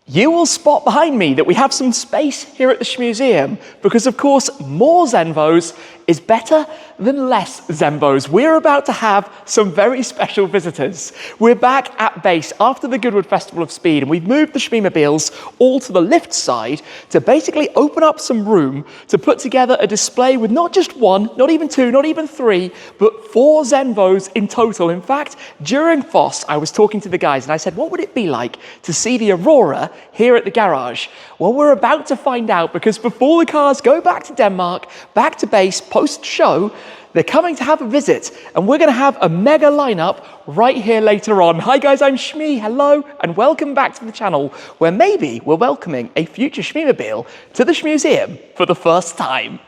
You will spot behind me that we have some space here at the Shmuseum because, of course, more Zenvos is better than less Zenvos. We're about to have some very special visitors. We're back at base after the Goodwood Festival of Speed, and we've moved the Shmeemobiles all to the lift side to basically open up some room to put together a display with not just one, not even two, not even three, but 4 Zenvos in total. In fact, during FOS, I was talking to the guys and I said, what would it be like to see the Aurora here at the garage? Well, we're about to find out, because before the cars go back to Denmark, back to base, post-show, they're coming to have a visit, and we're going to have a mega lineup right here later on. Hi guys, I'm Shmee, hello, and welcome back to the channel, where maybe we're welcoming a future Shmeemobile to the Shmuseum for the first time.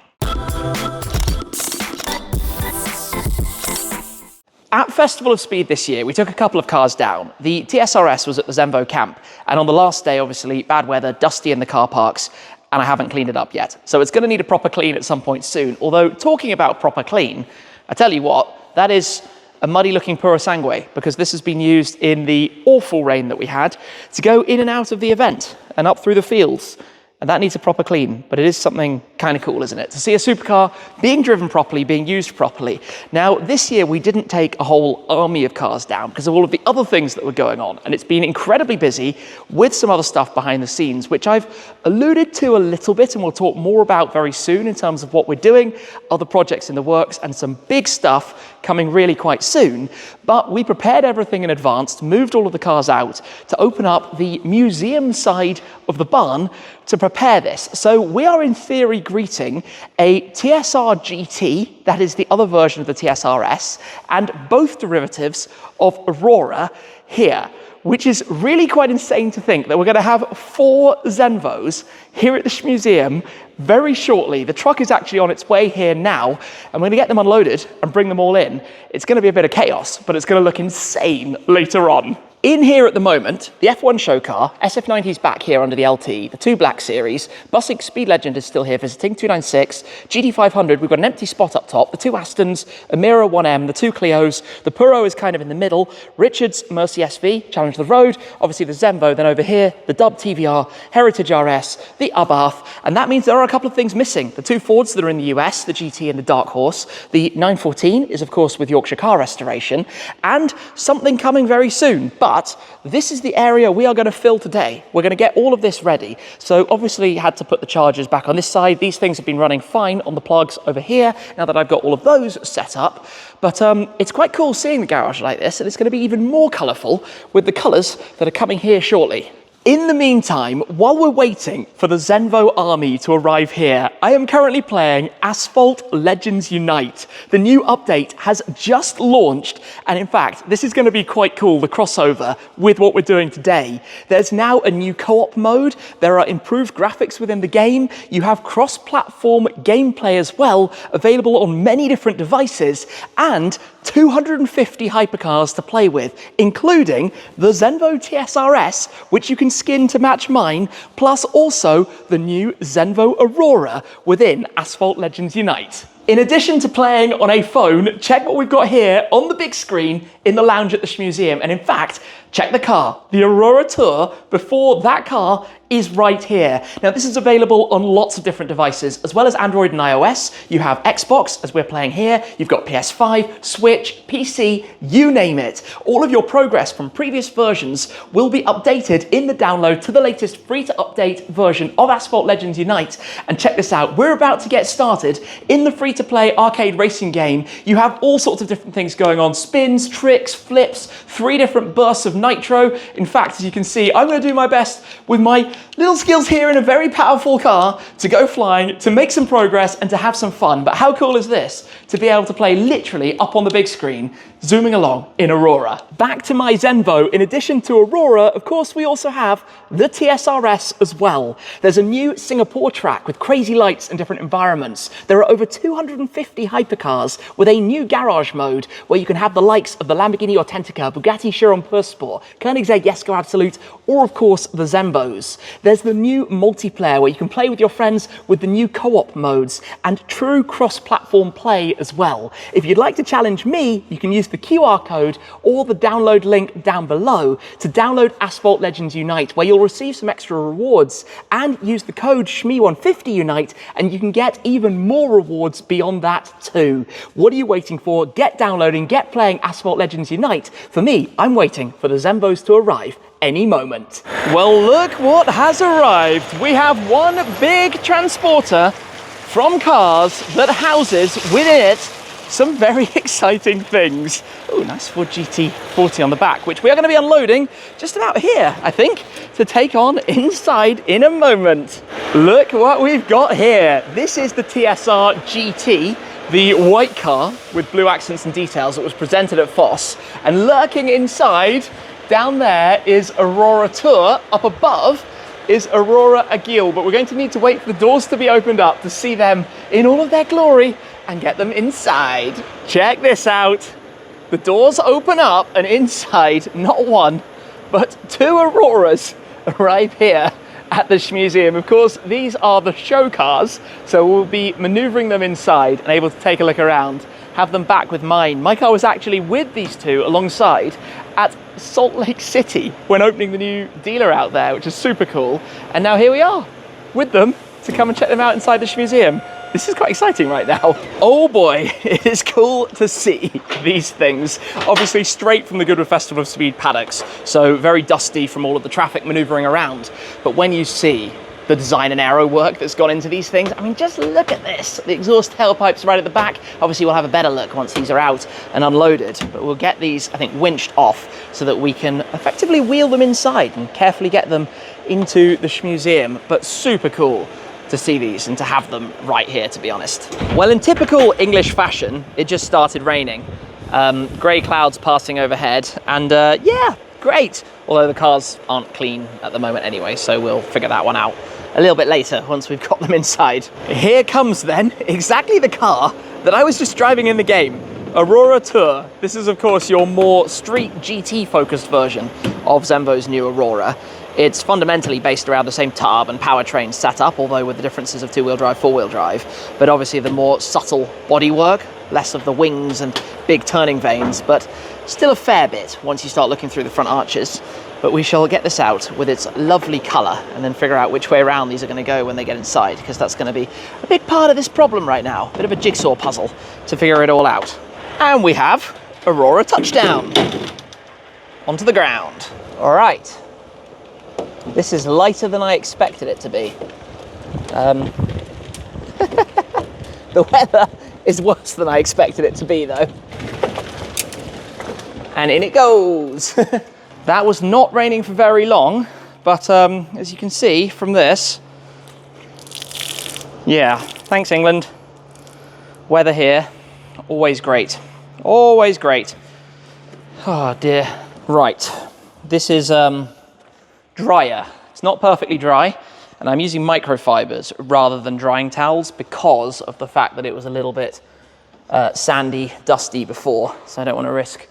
At Festival of Speed this year, we took a couple of cars down. The TSR-S was at the Zenvo camp, and on the last day, obviously, bad weather, dusty in the car parks, and I haven't cleaned it up yet. So it's going to need a proper clean at some point soon. Although, talking about proper clean, I tell you what, that is a muddy-looking puro sangue, because this has been used in the awful rain that we had to go in and out of the event and up through the fields. And that needs a proper clean, but it is something kind of cool, isn't it? To see a supercar being driven properly, being used properly. Now, this year we didn't take a whole army of cars down because of all of the other things that were going on. And it's been incredibly busy with some other stuff behind the scenes, which I've alluded to a little bit and we'll talk more about very soon in terms of what we're doing, other projects in the works, and some big stuff coming really quite soon. But we prepared everything in advance, moved all of the cars out to open up the museum side of the barn to prepare this. So we are in theory greeting a TSR-GT, that is the other version of the TSR-S, and both derivatives of Aurora here, which is really quite insane to think that we're going to have 4 Zenvos here at the Shmuseum very shortly. The truck is actually on its way here now, and we're going to get them unloaded and bring them all in. It's going to be a bit of chaos, but it's going to look insane later on. In here at the moment, the F1 show car, SF90 is back here under the LT, the 2 Black Series, Bussing Speed Legend is still here visiting, 296, GT500, we've got an empty spot up top, the 2 Astons, a Mira 1M, the 2 Clios, the Puro is kind of in the middle, Richards Mercy SV, Challenge the Road, obviously the Zenvo, then over here, the Dub TVR, Heritage RS, the Abarth, and that means there are a couple of things missing. The 2 Fords that are in the US, the GT and the Dark Horse, the 914 is of course with Yorkshire Car Restoration, and something coming very soon. But this is the area we are going to fill today. We're going to get all of this ready. So obviously had to put the chargers back on this side. These things have been running fine on the plugs over here now that I've got all of those set up. But it's quite cool seeing the garage like this, and it's going to be even more colourful with the colours that are coming here shortly. In the meantime, while we're waiting for the Zenvo army to arrive here, I am currently playing Asphalt Legends Unite. The new update has just launched, and in fact, this is going to be quite cool, the crossover with what we're doing today. There's now a new co-op mode, there are improved graphics within the game, you have cross-platform gameplay as well, available on many different devices, and 250 hypercars to play with, including the Zenvo TSR-S, which you can skin to match mine, plus also the new Zenvo Aurora within Asphalt Legends Unite. In addition to playing on a phone, check what we've got here on the big screen in the lounge at the Shmuseum. And in fact, check the car, the Aurora Tur, before that car is right here. Now, this is available on lots of different devices, as well as Android and iOS. You have Xbox, as we're playing here. You've got PS5, Switch, PC, you name it. All of your progress from previous versions will be updated in the download to the latest free-to-update version of Asphalt Legends Unite. And check this out, we're about to get started in the free-to-play arcade racing game. You have all sorts of different things going on, spins, tricks, flips, 3 different bursts of nitro. In fact, as you can see, I'm going to do my best with my little skills here in a very powerful car to go flying, to make some progress and to have some fun. But how cool is this? To be able to play literally up on the big screen, zooming along in Aurora. Back to my Zenvo, in addition to Aurora, of course, we also have the TSR-S as well. There's a new Singapore track with crazy lights and different environments. There are over 200 250 hypercars with a new garage mode where you can have the likes of the Lamborghini Authentica, Bugatti Chiron Pur Sport, Koenigsegg Jesko Absolute, or of course the Zenvos. There's the new multiplayer where you can play with your friends with the new co-op modes and true cross-platform play as well. If you'd like to challenge me, you can use the QR code or the download link down below to download Asphalt Legends Unite, where you'll receive some extra rewards, and use the code SHME150UNITE and you can get even more rewards beyond that too. What are you waiting for? Get downloading, get playing Asphalt Legends Unite. For me, I'm waiting for the Zenvos to arrive any moment. Well, look what has arrived. We have one big transporter from Cars that houses within it some very exciting things. Oh, nice Ford GT40 on the back, which we are going to be unloading just about here, I think, to take on inside in a moment. Look what we've got here. This is the TSR-GT, the white car with blue accents and details that was presented at FOS. And lurking inside, down there, is Aurora Tur. Up above is Aurora Agil, but we're going to need to wait for the doors to be opened up to see them in all of their glory and get them inside. Check this out. The doors open up and inside, not one, but two Auroras arrive here at the Shmuseum. Of course, these are the show cars, so we'll be maneuvering them inside and able to take a look around, have them back with mine. My car was actually with these two alongside at Salt Lake City when opening the new dealer out there, which is super cool. And now here we are with them to come and check them out inside the Shmuseum. This is quite exciting right now. Oh boy, it is cool to see these things. Obviously straight from the Goodwood Festival of Speed paddocks, so very dusty from all of the traffic maneuvering around. But when you see the design and aero work that's gone into these things, I mean, just look at this. The exhaust tailpipes right at the back. Obviously we'll have a better look once these are out and unloaded, but we'll get these, I think, winched off so that we can effectively wheel them inside and carefully get them into the Shmuseum. But super cool to see these and to have them right here, to be honest. Well, in typical English fashion, it just started raining. Grey clouds passing overhead, and yeah, great. Although the cars aren't clean at the moment anyway, so we'll figure that one out a little bit later once we've got them inside. Here comes then exactly the car that I was just driving in the game, Aurora Tur. This is of course your more street GT focused version of Zenvo's new Aurora. It's fundamentally based around the same turb and powertrain setup, although with the differences of two-wheel drive, four-wheel drive, but obviously the more subtle bodywork, less of the wings and big turning vanes, but still a fair bit once you start looking through the front arches. But we shall get this out with its lovely colour and then figure out which way around these are going to go when they get inside, because that's going to be a big part of this problem right now. Bit of a jigsaw puzzle to figure it all out. And we have Aurora touchdown onto the ground. All right. This is lighter than I expected it to be. The weather is worse than I expected it to be though. And in it goes. That was not raining for very long, but as you can see from this, yeah, thanks England. Weather here, always great. Always great. Oh dear. Right, this is drier. It's not perfectly dry, and I'm using microfibers rather than drying towels because of the fact that it was a little bit sandy, dusty before, so I don't want to risk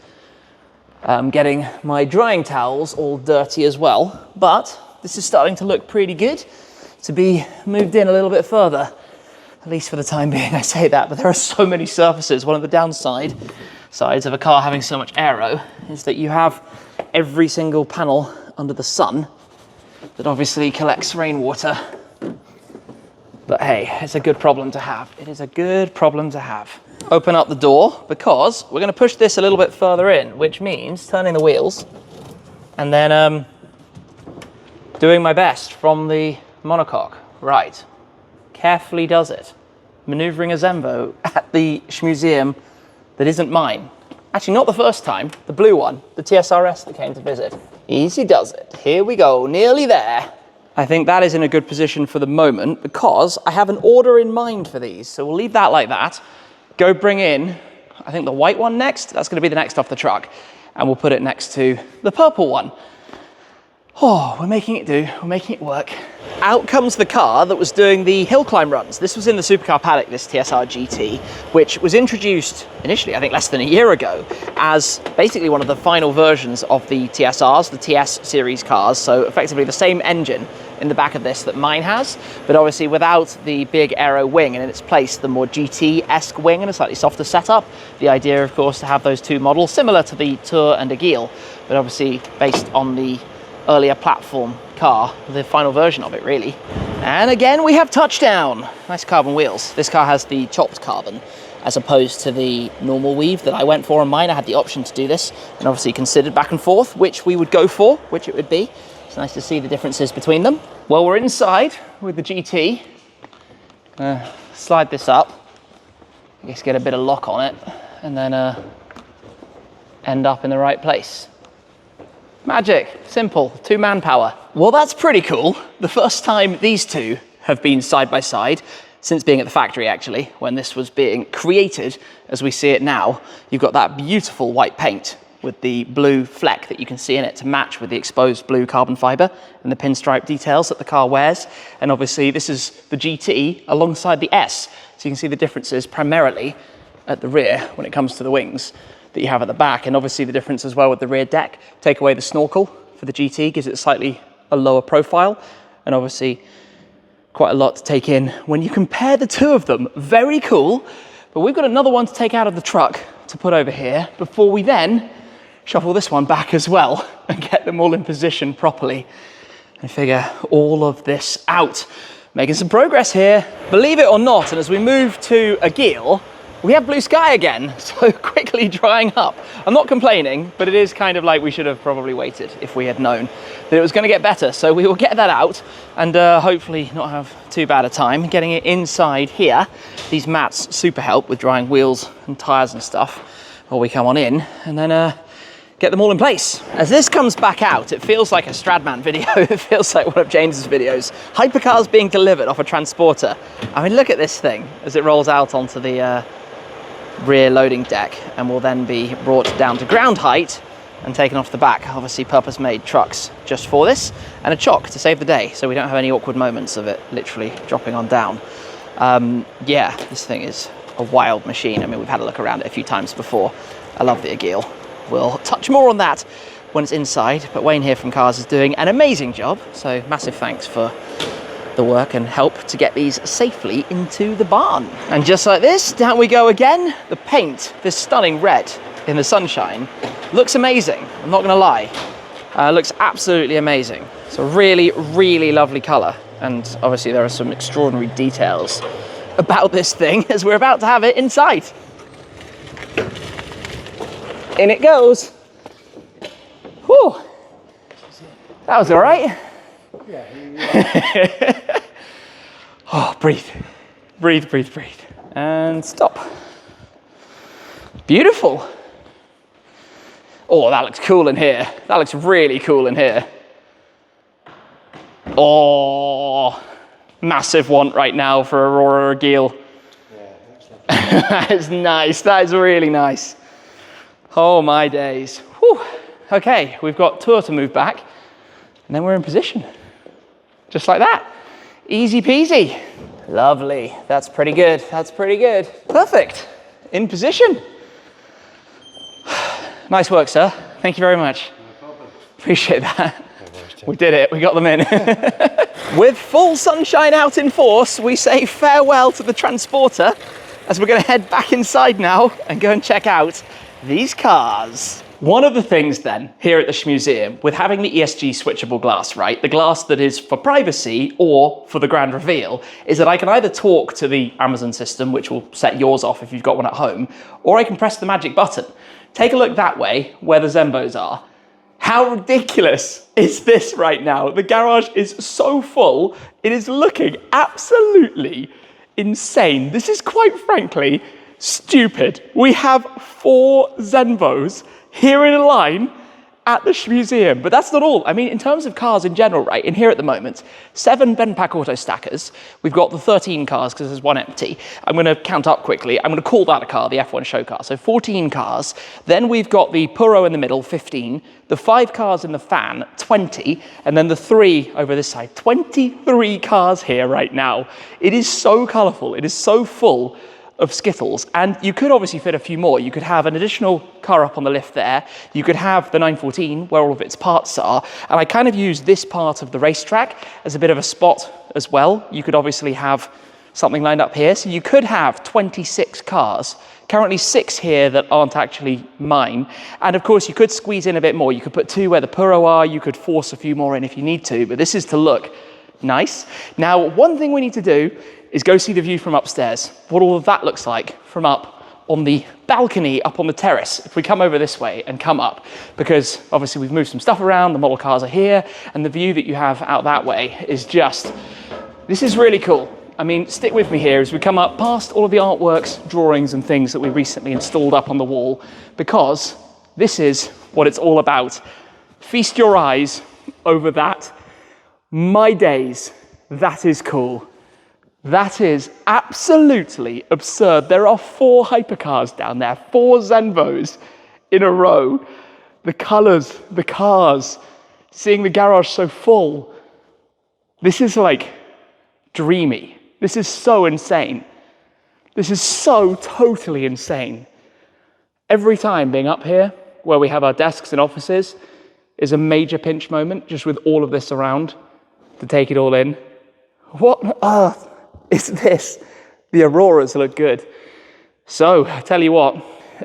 getting my drying towels all dirty as well. But this is starting to look pretty good to be moved in a little bit further, at least for the time being. I say that, but there are so many surfaces. One of the sides of a car having so much aero is that you have every single panel under the sun that obviously collects rainwater. But hey, it's a good problem to have. It is a good problem to have. Open up the door because we're going to push this a little bit further in, which means turning the wheels and then doing my best from the monocoque. Right, carefully does it. Maneuvering a Zenvo at the Shmuseum that isn't mine. Actually, not the first time, the blue one, the TSR-S that came to visit. Easy does it. Here we go, nearly there. I think that is in a good position for the moment because I have an order in mind for these. So we'll leave that like that. Go bring in, I think the white one next. That's going to be the next off the truck. And we'll put it next to the purple one. Oh, we're making it do, we're making it work. Out comes the car that was doing the hill climb runs. This was in the supercar paddock, this TSR-GT, which was introduced initially, I think less than a year ago, as basically one of the final versions of the TSRs, the TS series cars. So effectively the same engine in the back of this that mine has, but obviously without the big aero wing, and in its place the more GT-esque wing and a slightly softer setup. The idea, of course, to have those two models, similar to the Tur and Agil, but obviously based on the earlier platform car, the final version of it really. And again we have touchdown. Nice carbon wheels. This car has the chopped carbon as opposed to the normal weave that I went for on mine. I had the option to do this and obviously considered back and forth which we would go for, which it would be. It's nice to see the differences between them. Well, we're inside with the GT. Slide this up, I guess get a bit of lock on it, and then end up in the right place. Magic, simple, 2 manpower. Well, that's pretty cool. The first time these two have been side by side since being at the factory, actually, when this was being created as we see it now. You've got that beautiful white paint with the blue fleck that you can see in it to match with the exposed blue carbon fiber and the pinstripe details that the car wears. And obviously this is the GT alongside the S. So you can see the differences primarily at the rear when it comes to the wings that you have at the back, and obviously the difference as well with the rear deck. Take away the snorkel for the GT, gives it slightly a lower profile, and obviously quite a lot to take in when you compare the two of them. Very cool. But we've got another one to take out of the truck to put over here before we then shuffle this one back as well and get them all in position properly and figure all of this out. Making some progress here. Believe it or not, and as we move to Agil, we have blue sky again, so quickly drying up. I'm not complaining, but it is kind of like we should have probably waited if we had known that it was going to get better. So we will get that out and hopefully not have too bad a time getting it inside here. These mats super help with drying wheels and tires and stuff while we come on in, and then get them all in place. As this comes back out, it feels like a Stradman video. It feels like one of James's videos. Hypercars being delivered off a transporter. I mean, look at this thing as it rolls out onto the rear loading deck and will then be brought down to ground height and taken off the back. Obviously purpose-made trucks just for this, and a chock to save the day so we don't have any awkward moments of it literally dropping on down. Yeah, this thing is a wild machine. I mean, we've had a look around it a few times before. I love the Agil. We'll touch more on that when it's inside, but Wayne here from Cars is doing an amazing job, so massive thanks for the work and help to get these safely into the barn. And just like this, down we go again. The paint, this stunning red in the sunshine, looks amazing, I'm not gonna lie. Looks absolutely amazing. It's a really, really lovely color, and obviously there are some extraordinary details about this thing as we're about to have it inside. In it goes. Whew. That was all right. Oh, breathe. Breathe, breathe, breathe. And stop. Beautiful. Oh, that looks cool in here. That looks really cool in here. Oh, massive want right now for Aurora Agil. Yeah, that is nice. That is really nice. Oh my days. Whew. Okay, we've got Tur to move back, and then we're in position. Just like that. Easy peasy. Lovely. That's pretty good. That's pretty good. Perfect. In position. Nice work, sir. Thank you very much. No problem. Appreciate that. We did it. We got them in. With full sunshine out in force, we say farewell to the transporter as we're going to head back inside now and go and check out these cars. One of the things then here at the Shmuseum with having the ESG switchable glass, right, the glass that is for privacy or for the grand reveal, is that I can either talk to the Amazon system, which will set yours off if you've got one at home, or I can press the magic button. Take a look that way where the Zenvos are. How ridiculous is this right now? The garage is so full, it is looking absolutely insane. This is quite frankly stupid. We have 4 Zenvos here in a line, at the Shmuseum. But that's not all. I mean, in terms of cars in general, right, in here at the moment, 7 Benpack auto stackers. We've got the 13 cars because there's one empty. I'm going to count up quickly. I'm going to call that a car, the F1 show car. So 14 cars. Then we've got the Puro in the middle, 15. The 5 cars in the fan, 20. And then the 3 over this side, 23 cars here right now. It is so colourful. It is so full of skittles, and you could obviously fit a few more. You could have an additional car up on the lift there. You could have the 914 where all of its parts are, and I kind of use this part of the racetrack as a bit of a spot as well. You could obviously have something lined up here, so you could have 26 cars. Currently 6 here that aren't actually mine, and of course you could squeeze in a bit more. You could put 2 where the Puro are. You could force a few more in if you need to, but this is to look nice. Now, one thing we need to do is go see the view from upstairs, what all of that looks like from up on the balcony, up on the terrace. If we come over this way and come up, because obviously we've moved some stuff around, the model cars are here, and the view that you have out that way is just, this is really cool. I mean, stick with me here as we come up past all of the artworks, drawings and things that we recently installed up on the wall, because this is what it's all about. Feast your eyes over that. My days, that is cool. That is absolutely absurd. There are 4 hypercars down there, 4 Zenvos in a row. The colours, the cars, seeing the garage so full. This is like dreamy. This is so insane. This is so totally insane. Every time being up here, where we have our desks and offices, is a major pinch moment, just with all of this around, to take it all in. What on earth is this? The Auroras look good. So, I tell you what,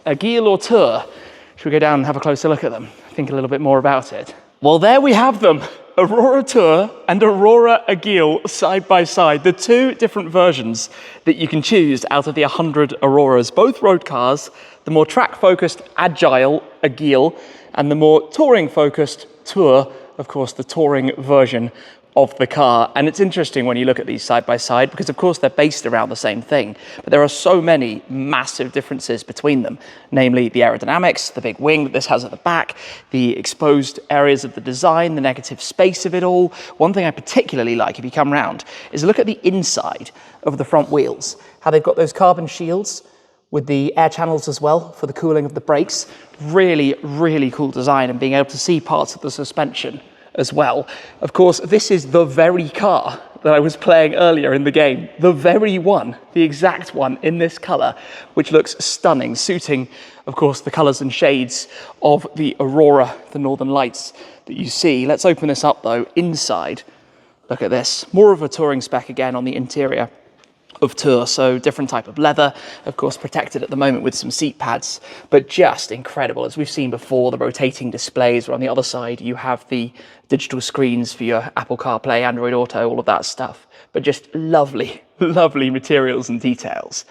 Agil or Tur, should we go down and have a closer look at them? Think a little bit more about it. Well, there we have them. Aurora Tur and Aurora Agil side by side, the 2 different versions that you can choose out of the 100 Auroras, both road cars, the more track-focused, agile Agil, and the more touring-focused Tur, of course, the touring version of the car. And it's interesting when you look at these side by side, because of course they're based around the same thing, but there are so many massive differences between them, namely the aerodynamics, the big wing that this has at the back, the exposed areas of the design, the negative space of it all. One thing I particularly like, if you come round, is look at the inside of the front wheels, how they've got those carbon shields with the air channels as well for the cooling of the brakes. Really, really cool design, and being able to see parts of the suspension as well. Of course, this is the very car that I was playing earlier in the game. The very one, the exact one in this color, which looks stunning, suiting, of course, the colors and shades of the Aurora, the Northern Lights that you see. Let's open this up though. Inside, look at this. More of a touring spec again on the interior of Tur, so different type of leather, of course protected at the moment with some seat pads, but just incredible. As we've seen before, the rotating displays, where on the other side you have the digital screens for your Apple CarPlay, Android Auto, all of that stuff, but just lovely, lovely materials and details.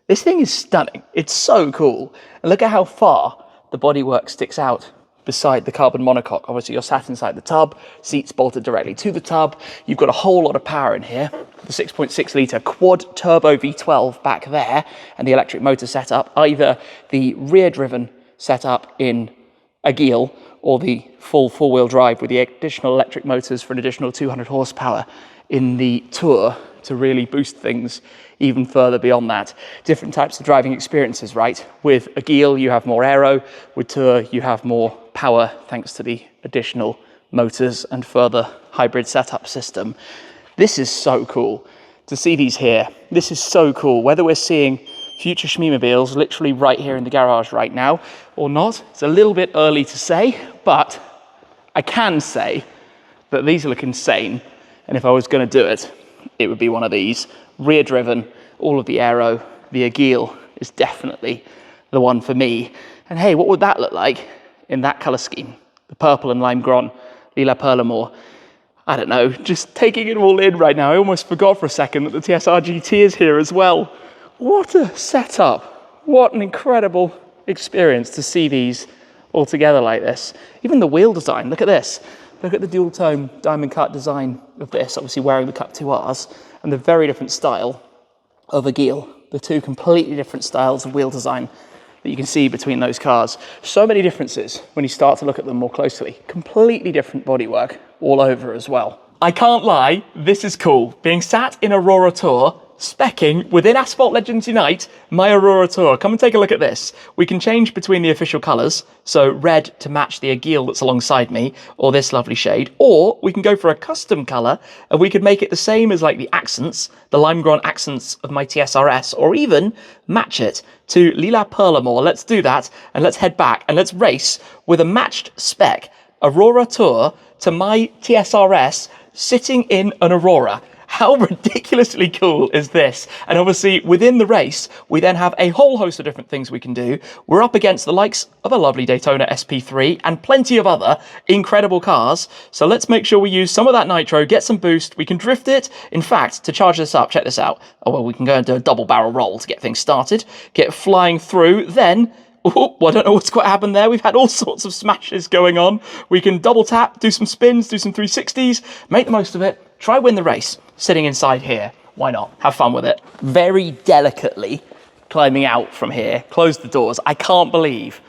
This thing is stunning. It's so cool. And look at how far the bodywork sticks out beside the carbon monocoque. Obviously you're sat inside the tub, seats bolted directly to the tub. You've got a whole lot of power in here. The 6.6 litre quad turbo V12 back there, and the electric motor setup, either the rear driven setup in Agil or the full 4-wheel drive with the additional electric motors for an additional 200 horsepower in the Tur to really boost things even further beyond that. Different types of driving experiences, right? With Agil, you have more aero. With Tur, you have more power thanks to the additional motors and further hybrid setup system. This is so cool to see these here. This is so cool. Whether we're seeing future Shmeemobiles literally right here in the garage right now or not, it's a little bit early to say, but I can say that these look insane. And if I was going to do it, it would be one of these. Rear driven, all of the aero. The Agil is definitely the one for me. And hey, what would that look like in that color scheme? The purple and lime green, Lila Perlamore. I don't know, just taking it all in right now. I almost forgot for a second that the TSR-GT is here as well. What a setup. What an incredible experience to see these all together like this. Even the wheel design, look at this. Look at the dual tone diamond cut design of this, obviously wearing the Cup 2Rs, and the very different style of Agil. The 2 completely different styles of wheel design that you can see between those cars. So many differences when you start to look at them more closely. Completely different bodywork all over as well. I can't lie, this is cool. Being sat in Aurora Tur, speccing within Asphalt Legends Unite, my Aurora Tur. Come and take a look at this. We can change between the official colours, so red to match the Agil that's alongside me, or this lovely shade, or we can go for a custom colour, and we could make it the same as like the accents, the lime grant accents of my TSR-S, or even match it to Lila Perlamore. Let's do that, and let's head back, and let's race with a matched spec Aurora Tur to my TSR-S sitting in an Aurora. How ridiculously cool is this? And obviously within the race, we then have a whole host of different things we can do. We're up against the likes of a lovely Daytona SP3 and plenty of other incredible cars. So let's make sure we use some of that nitro, get some boost. We can drift it. In fact, to charge this up, check this out. Oh, well, we can go and do a double barrel roll to get things started, get flying through, then oh, I don't know what's quite happened there. We've had all sorts of smashes going on. We can double tap, do some spins, do some 360s, make the most of it, try win the race, sitting inside here. Why not? Have fun with it. Very delicately climbing out from here, close the doors. I can't believe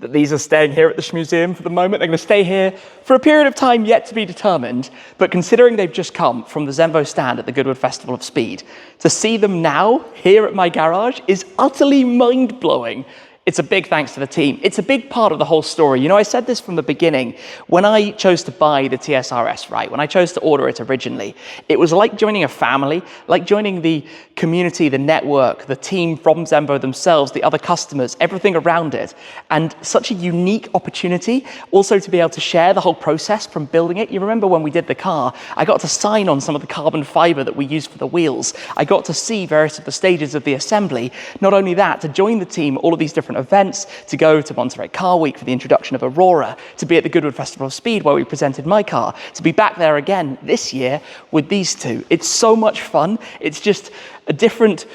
that these are staying here at the Shmuseum for the moment. They're going to stay here for a period of time yet to be determined, but considering they've just come from the Zenvo stand at the Goodwood Festival of Speed, to see them now here at my garage is utterly mind-blowing. It's a big thanks to the team. It's a big part of the whole story. You know, I said this from the beginning. When I chose to buy the TSR-S, right, when I chose to order it originally, it was like joining a family, like joining the community, the network, the team from Zenvo themselves, the other customers, everything around it. And such a unique opportunity also to be able to share the whole process from building it. You remember when we did the car, I got to sign on some of the carbon fiber that we used for the wheels. I got to see various of the stages of the assembly. Not only that, to join the team, all of these different events, to go to Monterey Car Week for the introduction of Aurora, to be at the Goodwood Festival of Speed where we presented my car, to be back there again this year with these two. It's so much fun. It's just a different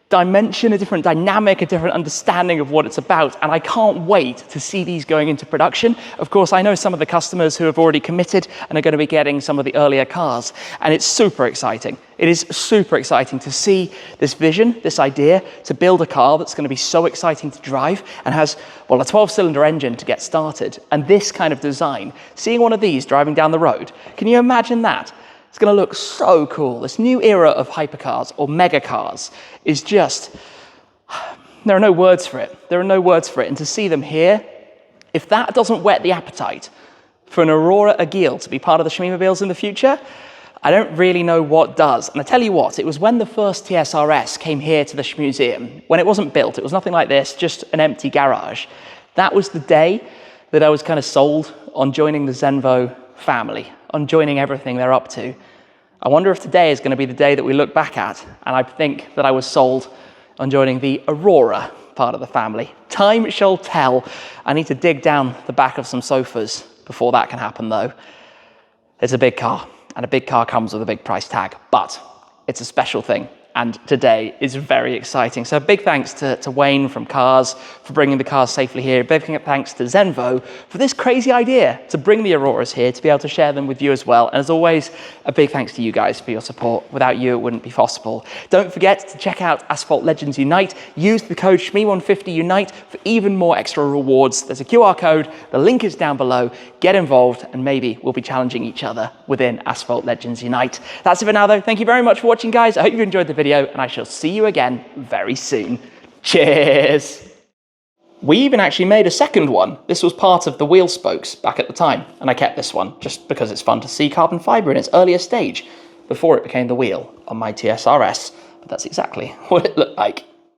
dimension, a different dynamic, a different understanding of what it's about, and I can't wait to see these going into production. Of course, I know some of the customers who have already committed and are going to be getting some of the earlier cars, and it's super exciting. It is super exciting to see this vision, this idea to build a car that's going to be so exciting to drive and has, well, a 12-cylinder engine to get started, and this kind of design. Seeing one of these driving down the road, can you imagine that? It's going to look so cool. This new era of hypercars or mega cars is just, there are no words for it. There are no words for it. And to see them here, if that doesn't whet the appetite for an Aurora Agil to be part of the Shmeemobiles in the future, I don't really know what does. And I tell you what, it was when the first TSR-S came here to the Shmuseum, when it wasn't built, it was nothing like this, just an empty garage. That was the day that I was kind of sold on joining the Zenvo family, on joining everything they're up to. I wonder if today is going to be the day that we look back at, and I think that I was sold on joining the Aurora part of the family. Time shall tell. I need to dig down the back of some sofas before that can happen, though. It's a big car, and a big car comes with a big price tag, but it's a special thing. And today is very exciting. So big thanks to Wayne from Cars for bringing the cars safely here. Big thanks to Zenvo for this crazy idea to bring the Auroras here, to be able to share them with you as well. And as always, a big thanks to you guys for your support. Without you, it wouldn't be possible. Don't forget to check out Asphalt Legends Unite. Use the code SHME150UNITE for even more extra rewards. There's a QR code. The link is down below. Get involved, and maybe we'll be challenging each other within Asphalt Legends Unite. That's it for now, though. Thank you very much for watching, guys. I hope you enjoyed the video, and I shall see you again very soon. Cheers! We even actually made a second one. This was part of the wheel spokes back at the time, and I kept this one just because it's fun to see carbon fiber in its earlier stage before it became the wheel on my TSR-S. But that's exactly what it looked like.